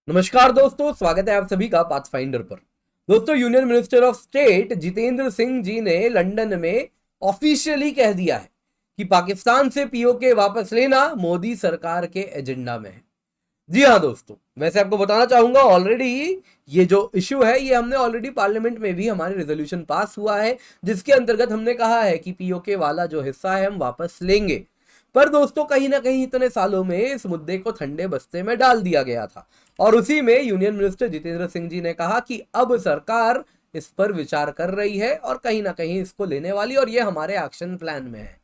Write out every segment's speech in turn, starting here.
नमस्कार दोस्तों, स्वागत है आप सभी का पाथफाइंडर पर। दोस्तों, union minister of state Jitendra Singh ji ने लंदन में ऑफिशियली कह दिया है कि पाकिस्तान से पीओके वापस लेना मोदी सरकार के एजेंडा में है। जी हाँ दोस्तों, वैसे आपको बताना चाहूंगा ऑलरेडी ये जो इश्यू है ये हमने ऑलरेडी पार्लियामेंट में भी हमारे रेजोल्यूशन पास हुआ है, जिसके अंतर्गत हमने कहा है कि पीओके वाला जो हिस्सा है हम वापस लेंगे। पर दोस्तों, कहीं ना कहीं इतने सालों में इस मुद्दे को ठंडे बस्ते में डाल दिया गया था और उसी में यूनियन मिनिस्टर जितेंद्र सिंह जी ने कहा कि अब सरकार इस पर विचार कर रही है और कहीं ना कहीं इसको लेने वाली, और ये हमारे एक्शन प्लान में है।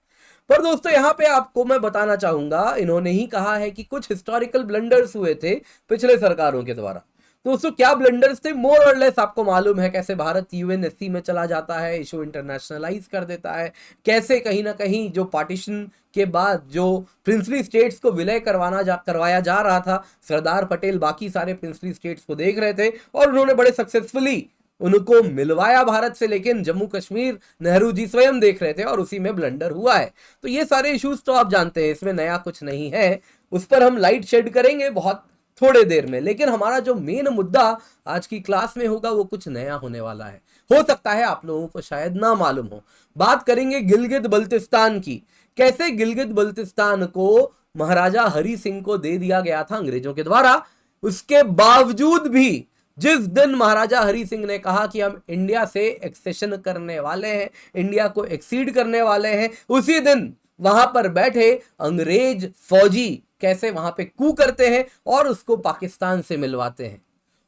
पर दोस्तों, यहां पे आपको मैं बताना चाहूंगा, इन्होंने ही कहा है कि कुछ हिस्टोरिकल ब्लंडर्स हुए थे पिछले सरकारों के द्वारा। दोस्तों, क्या ब्लंडर्स थे? मोर और लेस आपको मालूम है कैसे भारत यूएनएससी में चला जाता है, इशू इंटरनेशनलाइज कर देता है, कैसे कहीं ना कहीं जो पार्टीशन के बाद जो प्रिंसली स्टेट्स को विलय करवाया जा रहा था, सरदार पटेल बाकी सारे प्रिंसली स्टेट्स को देख रहे थे और उन्होंने बड़े सक्सेसफुली उनको मिलवाया भारत से, लेकिन जम्मू कश्मीर नेहरू जी स्वयं देख रहे थे और उसी में ब्लंडर हुआ है। तो ये सारे इश्यूज तो आप जानते हैं, इसमें नया कुछ नहीं है, उस पर हम लाइट शेड करेंगे बहुत थोड़े देर में। लेकिन हमारा जो मेन मुद्दा आज की क्लास में होगा वो कुछ नया होने वाला है, हो सकता है आप लोगों को शायद ना मालूम हो। बात करेंगे गिलगित बल्तिस्तान की। कैसे गिलगित बल्तिस्तान को महाराजा हरि सिंह को दे दिया गया था अंग्रेजों के द्वारा, उसके बावजूद भी जिस दिन महाराजा हरि सिंह ने कहा कि हम इंडिया से एक्सेशन करने वाले हैं, इंडिया को एक्सीड करने वाले हैं, उसी दिन वहां पर बैठे अंग्रेज फौजी कैसे वहां पे कू करते हैं और उसको पाकिस्तान से मिलवाते हैं।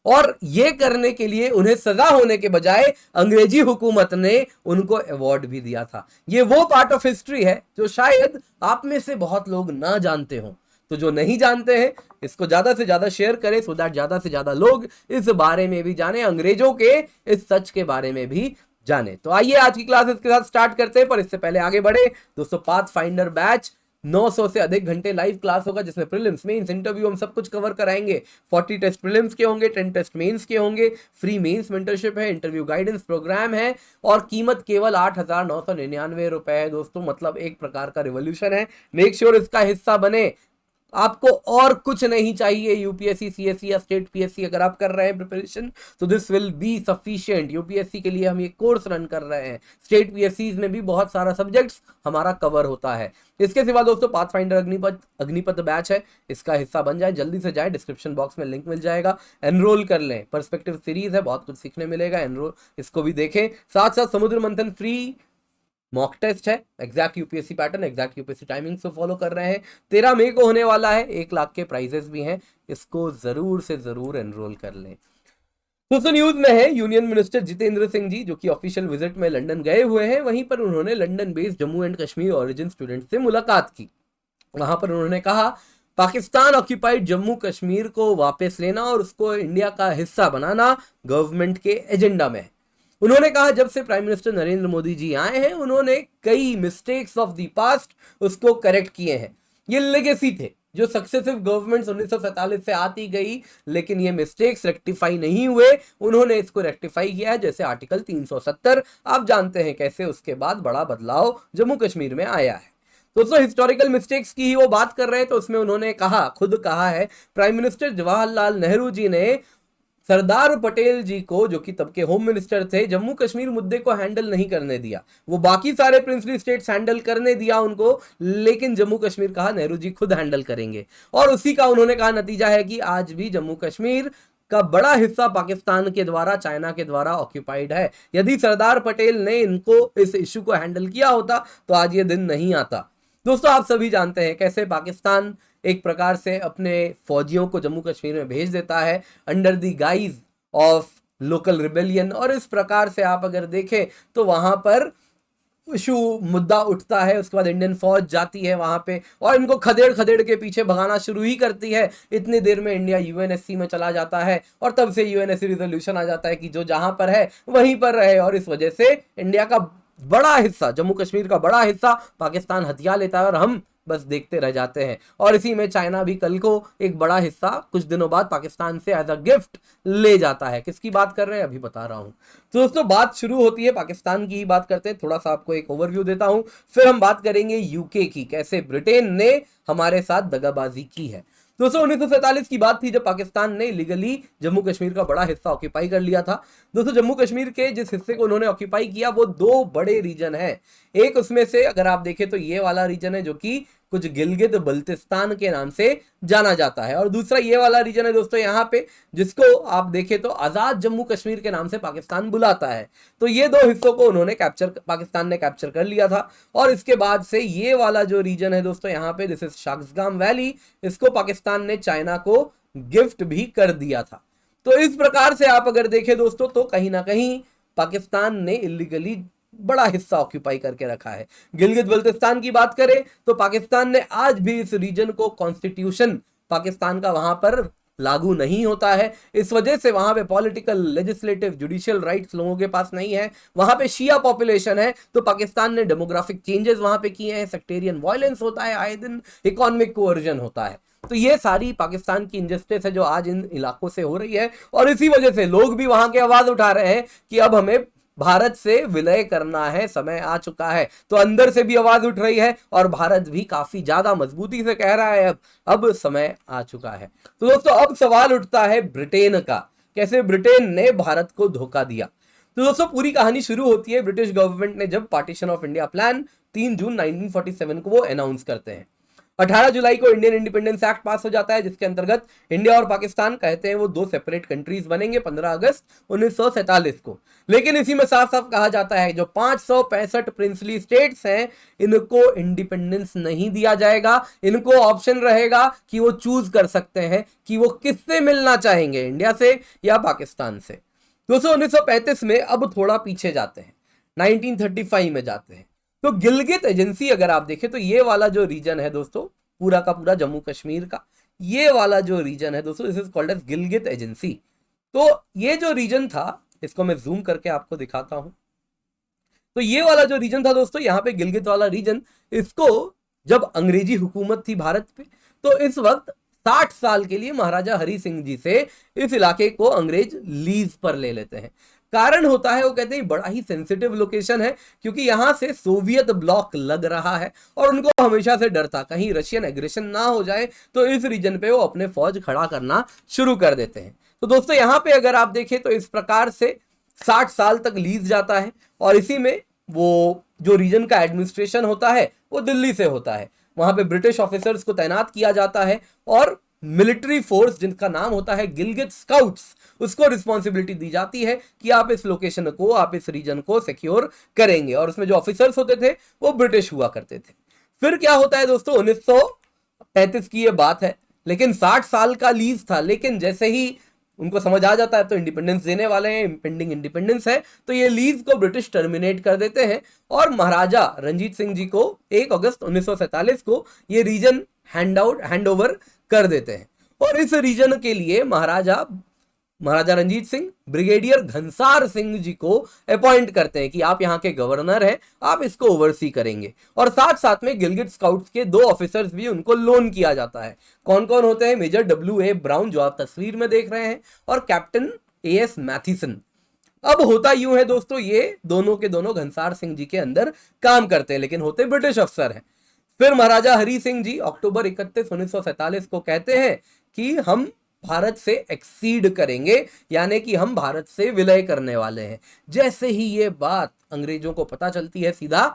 और ये करने के लिए उन्हें सजा होने के बजाय अंग्रेजी हुकूमत ने उनको अवार्ड भी दिया था। ये वो पार्ट ऑफ हिस्ट्री है जो शायद आप में से बहुत लोग ना जानते हो। तो जो नहीं जानते हैं, इसको ज्यादा से ज्यादा शेयर करें सो दैट ज्यादा से ज्यादा लोग इस बारे में भी जाने, अंग्रेजों के इस सच के बारे में भी जाने। तो आइए आज की क्लास इसके साथ स्टार्ट करते हैं, पर इससे पहले आगे बढ़े दोस्तों, पाथ फाइंडर बैच 900 से अधिक घंटे लाइव क्लास होगा, जिसमें प्रीलिम्स, मेंस, इंटरव्यू हम सब कुछ कवर कराएंगे। 40 टेस्ट प्रीलिम्स के होंगे, 10 टेस्ट मेंस के होंगे, फ्री मेंस मेंटरशिप है, इंटरव्यू गाइडेंस प्रोग्राम है और कीमत केवल 8,999 रुपए है दोस्तों। मतलब एक प्रकार का रिवॉल्यूशन है। मेक श्योर इसका हिस्सा बने। आपको और कुछ नहीं चाहिए। यूपीएससी, सीएससी या स्टेट पीएससी अगर आप कर रहे हैं प्रिपरेशन, तो this will be sufficient. UPSC के लिए हम ये कोर्स रन कर रहे हैं, स्टेट पीएससी में भी बहुत सारा सब्जेक्ट्स हमारा कवर होता है। इसके सिवा दोस्तों, पाथफाइंडर अग्निपथ बैच है, इसका हिस्सा बन जाए, जल्दी से जाए, डिस्क्रिप्शन बॉक्स में लिंक मिल जाएगा, एनरोल कर लें। पर्सपेक्टिव सीरीज है, बहुत कुछ सीखने मिलेगा, एनरोल इसको भी देखें। साथ साथ समुद्र मंथन फ्री मॉक टेस्ट है, exact UPSC pattern, exact UPSC timing से फॉलो कर रहे हैं। 13 मई को होने वाला है, 1 लाख के प्राइजेस भी हैं, इसको जरूर से जरूर एनरोल कर लें। दोस्तों, न्यूज में है यूनियन मिनिस्टर जितेंद्र सिंह जी, जो कि ऑफिशियल विजिट में लंदन गए हुए हैं, वहीं पर उन्होंने London based Jammu and Kashmir origin student से मुलाकात की। वहां पर उन्होंने कहा पाकिस्तान ऑक्यूपाइड जम्मू कश्मीर को वापस लेना और उसको इंडिया का हिस्सा बनाना गवर्नमेंट के एजेंडा में है। उन्होंने कहा जब से प्राइम मिनिस्टर नरेंद्र मोदी जी आए हैं, उन्होंने कई मिस्टेक्स ऑफ द पास्ट उसको करेक्ट किए हैं। ये लेगेसी थे जो सक्सेसिव गवर्नमेंट्स 1947 से आती गई, लेकिन ये मिस्टेक्स रेक्टिफाई नहीं हुए। उन्होंने इसको रेक्टिफाई किया है, जैसे आर्टिकल 370, आप जानते हैं कैसे उसके बाद बड़ा बदलाव जम्मू कश्मीर में आया है। दोस्तों, हिस्टोरिकल मिस्टेक्स की ही वो बात कर रहे हैं, तो उसमें उन्होंने कहा, खुद कहा है, प्राइम मिनिस्टर जवाहरलाल नेहरू जी ने सरदार पटेल जी को, जो कि तब के होम मिनिस्टर थे, जम्मू कश्मीर मुद्दे को हैंडल नहीं करने दिया। वो बाकी सारे प्रिंसली स्टेट्स हैंडल करने दिया उनको, लेकिन जम्मू कश्मीर कहा नेहरू जी खुद हैंडल करेंगे। और उसी का उन्होंने कहा नतीजा है कि आज भी जम्मू कश्मीर का बड़ा हिस्सा पाकिस्तान के द्वारा, चाइना के द्वारा ऑक्यूपाइड है। यदि सरदार पटेल ने इनको, इस इश्यू को हैंडल किया होता, तो आज ये दिन नहीं आता। दोस्तों, आप सभी जानते हैं कैसे पाकिस्तान एक प्रकार से अपने फौजियों को जम्मू कश्मीर में भेज देता है under the guys of local rebellion, और इस प्रकार से आप अगर देखें तो वहां पर इशू मुद्दा उठता है। उसके बाद इंडियन फौज जाती है वहां पे और इनको खदेड़ खदेड़ के पीछे भगाना शुरू ही करती है। इतनी देर में इंडिया यूएनएससी में चला जाता है और तब से यूएनएससी रिजोल्यूशन आ जाता है कि जो जहां पर है वहीं पर रहे, और इस वजह से इंडिया का बड़ा हिस्सा, जम्मू कश्मीर का बड़ा हिस्सा पाकिस्तान हथिया लेता है और हम बस देखते रह जाते हैं। और इसी में चाइना भी कल को एक बड़ा हिस्सा कुछ दिनों बाद पाकिस्तान से एज अ गिफ्ट ले जाता है। किसकी बात कर रहे हैं अभी बता रहा हूं। तो दोस्तों, बात शुरू होती है पाकिस्तान की ही बात करते हैं। थोड़ा सा आपको एक ओवरव्यू देता हूं, फिर हम बात करेंगे यूके की, कैसे ब्रिटेन ने हमारे साथ दगाबाजी की है। दोस्तों 1947 की बात थी जब पाकिस्तान ने इलीगली जम्मू कश्मीर का बड़ा हिस्सा ऑक्यूपाई कर लिया था। दोस्तों जम्मू कश्मीर के जिस हिस्से को उन्होंने ऑक्यूपाई किया वो दो बड़े रीजन है। एक उसमें से अगर आप देखें तो ये वाला रीजन है जो कि कुछ गिलगित बल्तिस्तान के नाम से जाना जाता है, और दूसरा ये वाला रीजन है दोस्तों यहाँ पे जिसको आप देखें तो आजाद जम्मू कश्मीर के नाम से पाकिस्तान बुलाता है। तो ये दो हिस्सों को उन्होंने पाकिस्तान ने कैप्चर कर लिया था, और इसके बाद से ये वाला जो रीजन है दोस्तों यहाँ पे दिस इज शाक्सगाम वैली, इसको पाकिस्तान ने चाइना को गिफ्ट भी कर दिया था। तो इस प्रकार से आप अगर देखें दोस्तों तो कहीं ना कहीं पाकिस्तान ने इलीगली बड़ा हिस्सा ऑक्यूपाई करके रखा है। गिलगित बल्तिस्तान की बात करें तो पाकिस्तान ने आज भी इस रीजन को कॉन्स्टिट्यूशन पाकिस्तान का वहां पर लागू नहीं होता है। इस वजह से वहां पे पॉलिटिकल, लेजिस्लेटिव, जुडिशियल राइट्स लोगों के पास नहीं है। वहां पे शिया पॉपुलेशन है, तो पाकिस्तान ने डेमोग्राफिक चेंजेस वहां पे किए हैं, सेक्टेरियन वायलेंस होता है आए दिन, इकोनॉमिक कोअर्जन होता है। तो ये सारी पाकिस्तान की इंजस्टिस है जो आज इन इलाकों से हो रही है, और इसी वजह से लोग भी वहां की आवाज उठा रहे हैं कि अब हमें भारत से विलय करना है, समय आ चुका है। तो अंदर से भी आवाज उठ रही है और भारत भी काफी ज्यादा मजबूती से कह रहा है अब समय आ चुका है। तो दोस्तों अब सवाल उठता है ब्रिटेन का, कैसे ब्रिटेन ने भारत को धोखा दिया। तो दोस्तों पूरी कहानी शुरू होती है ब्रिटिश गवर्नमेंट ने जब पार्टीशन ऑफ इंडिया प्लान 3 जून 1947 को वो अनाउंस करते हैं। 18 जुलाई को इंडियन इंडिपेंडेंस एक्ट पास हो जाता है जिसके अंतर्गत इंडिया और पाकिस्तान कहते हैं वो दो सेपरेट कंट्रीज बनेंगे 15 अगस्त 1947 को। लेकिन इसी में साफ साफ कहा जाता है जो 565 प्रिंसली स्टेट्स हैं इनको इंडिपेंडेंस नहीं दिया जाएगा, इनको ऑप्शन रहेगा कि वो चूज कर सकते हैं कि वो किससे मिलना चाहेंगे, इंडिया से या पाकिस्तान से। दोस्तों 1935 में अब थोड़ा पीछे जाते हैं, 1935 में जाते हैं। तो गिलगित एजेंसी अगर आप देखें तो ये वाला जो रीजन है दोस्तों पूरा का पूरा जम्मू कश्मीर का, ये वाला जो रीजन है दोस्तों this is called as Gilgit agency. तो ये जो रीजन था इसको मैं जूम करके आपको दिखाता हूं। तो ये वाला जो रीजन था दोस्तों यहाँ पे गिलगित वाला रीजन, इसको जब अंग्रेजी हुकूमत थी भारत पे तो इस वक्त 60 साल के लिए महाराजा हरि सिंह जी से इस इलाके को अंग्रेज लीज पर ले लेते हैं। कारण होता है वो कहते हैं बड़ा ही सेंसिटिव लोकेशन है क्योंकि यहां से सोवियत ब्लॉक लग रहा है और उनको हमेशा से डर था कहीं रशियन एग्रेशन ना हो जाए, तो इस रीजन पे वो अपने फौज खड़ा करना शुरू कर देते हैं। तो दोस्तों यहां पे अगर आप देखें तो इस प्रकार से 60 साल तक लीज जाता है, और इसी में वो जो रीजन का एडमिनिस्ट्रेशन होता है वो दिल्ली से होता है। वहां पे ब्रिटिश ऑफिसर्स को तैनात किया जाता है और मिलिट्री फोर्स जिनका नाम होता है गिलगित स्काउट्स उसको रिस्पॉन्सिबिलिटी दी जाती है कि आप इस लोकेशन को, आप इस रीजन को सिक्योर करेंगे, और उसमें जो ऑफिसर्स होते थे वो ब्रिटिश हुआ करते थे। फिर क्या होता है दोस्तों 1935 की ये बात है, लेकिन 60 साल का लीज था, लेकिन जैसे ही उनको समझ आ जाता है तो इंडिपेंडेंस देने वाले हैं, इंपेंडिंग इंडिपेंडेंस है, तो ये लीज को ब्रिटिश टर्मिनेट कर देते हैं और महाराजा रंजीत सिंह जी को 1 अगस्त 1947 को ये रीजन हैंड ओवर कर देते हैं। और इस रीजन के लिए महाराजा रंजीत सिंह ब्रिगेडियर घनसार सिंह जी को अपॉइंट करते हैं कि आप यहाँ के गवर्नर हैं, आप इसको ओवरसी करेंगे। और साथ साथ में गिलगित स्काउट्स के 2 ऑफिसर्स भी उनको लोन किया जाता है। कौन कौन होते हैं? Major W.A. ब्राउन जो आप तस्वीर में देख रहे हैं, और कैप्टन A.S. मैथिसन। अब होता यूं है दोस्तों ये दोनों के दोनों घनसार सिंह जी के अंदर काम करते हैं, लेकिन होते ब्रिटिश अफसर हैं। फिर महाराजा हरि सिंह जी अक्टूबर 31, 1947 को कहते हैं कि हम भारत से एक्सीड करेंगे, यानी कि हम भारत से विलय करने वाले हैं। जैसे ही ये बात अंग्रेजों को पता चलती है सीधा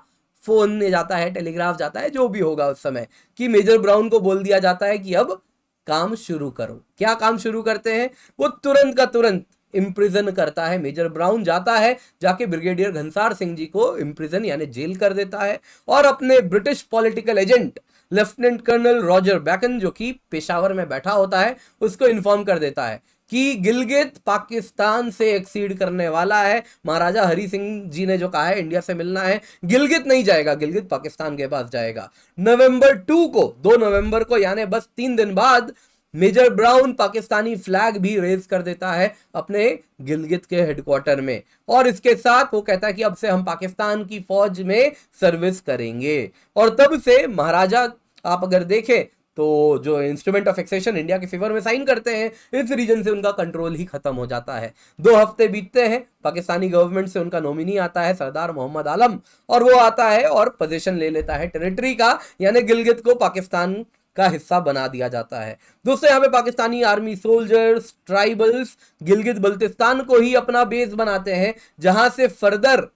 फोन में जाता है, टेलीग्राफ जाता है, जो भी होगा उस समय, कि मेजर ब्राउन को बोल दिया जाता है कि अब काम शुरू करो। क्या काम शुरू करते हैं? वो तुरंत का तुरंत इम्प्रिजन करता है। मेजर ब्राउन जाता है, जाके ब्रिगेडियर घनसार सिंह जी को इम्प्रिजन यानी जेल कर देता है, और अपने British political agent lieutenant colonel Roger Bacon जो कि पेशावर में बैठा होता है उसको इन्फॉर्म कर देता है कि गिलगित पाकिस्तान से एक्सीड करने वाला है। महाराजा हरि सिंह जी ने जो कहा है इंडिया से मिलना है, गिलगित नहीं जाएगा, गिलगित पाकिस्तान के पास जाएगा। नवंबर 2 को, 2 नवंबर को, यानी बस 3 दिन बाद मेजर ब्राउन पाकिस्तानी फ्लैग भी रेज कर देता है अपने गिलगित के हेडक्वार्टर में, और इसके साथ वो कहता है कि अब से हम पाकिस्तान की फौज में सर्विस करेंगे। और तब से महाराजा आप अगर देखें तो जो इंस्ट्रूमेंट ऑफ एक्सेशन इंडिया के फेवर में साइन करते हैं, इस रीजन से उनका कंट्रोल ही खत्म हो जाता है। 2 हफ्ते बीतते हैं, पाकिस्तानी गवर्नमेंट से उनका नॉमिनी आता है सरदार मोहम्मद आलम, और वो आता है और पोजीशन ले लेता है टेरिटरी का, यानी गिलगित को पाकिस्तान का हिस्सा बना दिया जाता है। दोस्तों यहाँ पे Pakistani army soldiers, tribals Gilgit Baltistan को ही अपना बेस बनाते हैं, जहां से फर्दर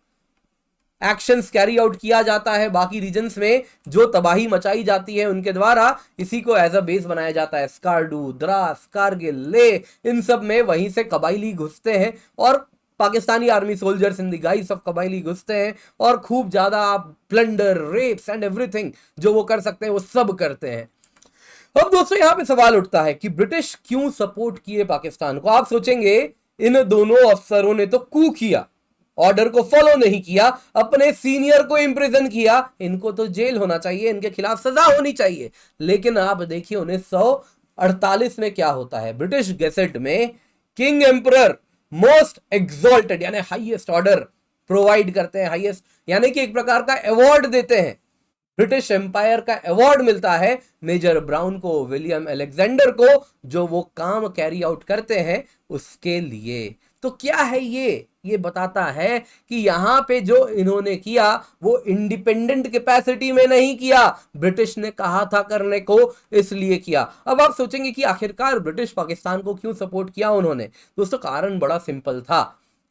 एक्शंस कैरी आउट किया जाता है। बाकी रीजन्स में जो तबाही मचाई जाती है उनके द्वारा इसी को एज अ बेस बनाया जाता है। स्कार्डू, द्रास, कारगिल, ले, इन सब में वहीं से कबायली घुसते हैं और Pakistani army soldiers in the guise of कबायली घुसते हैं और खूब ज्यादा प्लंडर, रेप्स एंड एवरीथिंग जो वो कर सकते हैं वो सब करते हैं। अब दोस्तों यहां पे सवाल उठता है कि ब्रिटिश क्यों सपोर्ट किए पाकिस्तान को। आप सोचेंगे इन दोनों अफसरों ने तो कू किया, ऑर्डर को फॉलो नहीं किया, अपने सीनियर को इंप्रिजन किया, इनको तो जेल होना चाहिए, इनके खिलाफ सजा होनी चाहिए। लेकिन आप देखिए 1948 में क्या होता है। ब्रिटिश गैसेट में किंग एम्परर मोस्ट एग्जॉल्टेड यानी हाईएस्ट ऑर्डर प्रोवाइड करते हैं, हाईएस्ट यानी कि एक प्रकार का अवार्ड देते हैं। ब्रिटिश एम्पायर का अवार्ड मिलता है मेजर ब्राउन को, विलियम अलेक्जेंडर को, जो वो काम कैरी आउट करते हैं उसके लिए। तो क्या है ये बताता है कि यहां पे जो इन्होंने किया वो इंडिपेंडेंट कैपेसिटी में नहीं किया, ब्रिटिश ने कहा था करने को इसलिए किया। अब आप सोचेंगे कि आखिरकार ब्रिटिश पाकिस्तान को क्यों सपोर्ट किया उन्होंने। दोस्तों कारण बड़ा सिंपल था।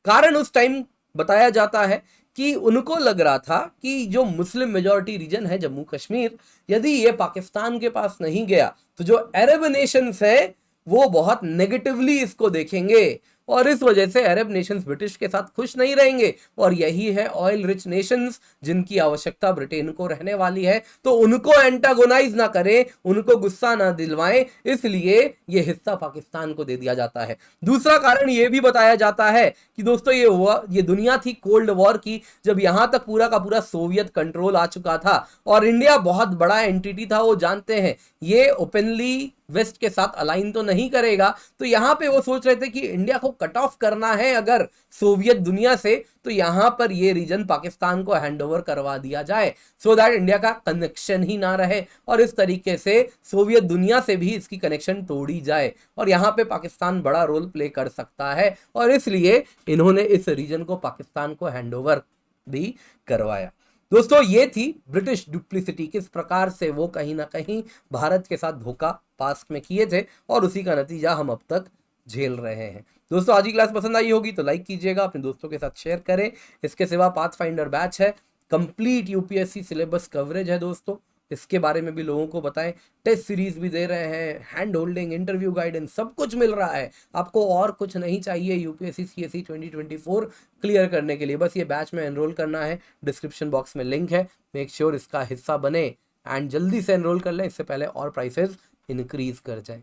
कारण उस टाइम बताया जाता है कि उनको लग रहा था कि जो मुस्लिम मेजॉरिटी रीजन है जम्मू कश्मीर, यदि ये पाकिस्तान के पास नहीं गया तो जो अरब नेशंस है वो बहुत नेगेटिवली इसको देखेंगे और इस वजह से अरब नेशंस ब्रिटिश के साथ खुश नहीं रहेंगे। और यही है ऑयल रिच नेशंस जिनकी आवश्यकता ब्रिटेन को रहने वाली है, तो उनको एंटागोनाइज ना करें, उनको गुस्सा ना दिलवाएं, इसलिए ये हिस्सा पाकिस्तान को दे दिया जाता है। दूसरा कारण ये भी बताया जाता है कि दोस्तों ये दुनिया थी कोल्ड वॉर की, जब यहां तक पूरा का पूरा सोवियत कंट्रोल आ चुका था और इंडिया बहुत बड़ा एंटिटी था, वो जानते हैं ये ओपनली वेस्ट के साथ अलाइन तो नहीं करेगा। तो यहां पे वो सोच रहे थे कि इंडिया को कट ऑफ करना है अगर सोवियत दुनिया से, तो यहां पर ये रीजन पाकिस्तान को हैंडओवर करवा दिया जाए सो दैट इंडिया का कनेक्शन ही ना रहे और इस तरीके से सोवियत दुनिया से भी इसकी कनेक्शन तोड़ी जाए और यहां पे पाकिस्तान बड़ा रोल प्ले कर सकता है और इसलिए इन्होंने इस रीजन को पाकिस्तान को हैंडओवर भी करवाया। दोस्तों ये थी ब्रिटिश डुप्लिसिटी, किस प्रकार से वो कहीं ना कहीं भारत के साथ धोखा पास्ट में किए थे और उसी का नतीजा हम अब तक झेल रहे हैं। दोस्तों आज की क्लास पसंद आई होगी तो लाइक कीजिएगा, अपने दोस्तों के साथ शेयर करें। इसके सिवा पाथफाइंडर बैच है, कंप्लीट यूपीएससी सिलेबस कवरेज है दोस्तों, इसके बारे में भी लोगों को बताएं। टेस्ट सीरीज भी दे रहे हैं, हैंड होल्डिंग, इंटरव्यू गाइडेंस, सब कुछ मिल रहा है। आपको और कुछ नहीं चाहिए यूपीएससी सीएससी 2024 क्लियर करने के लिए, बस ये बैच में एनरोल करना है। डिस्क्रिप्शन बॉक्स में लिंक है, मेक श्योर इसका हिस्सा बने एंड जल्दी से एनरोल कर लें, इससे पहले और प्राइसेस इंक्रीज कर जाएं।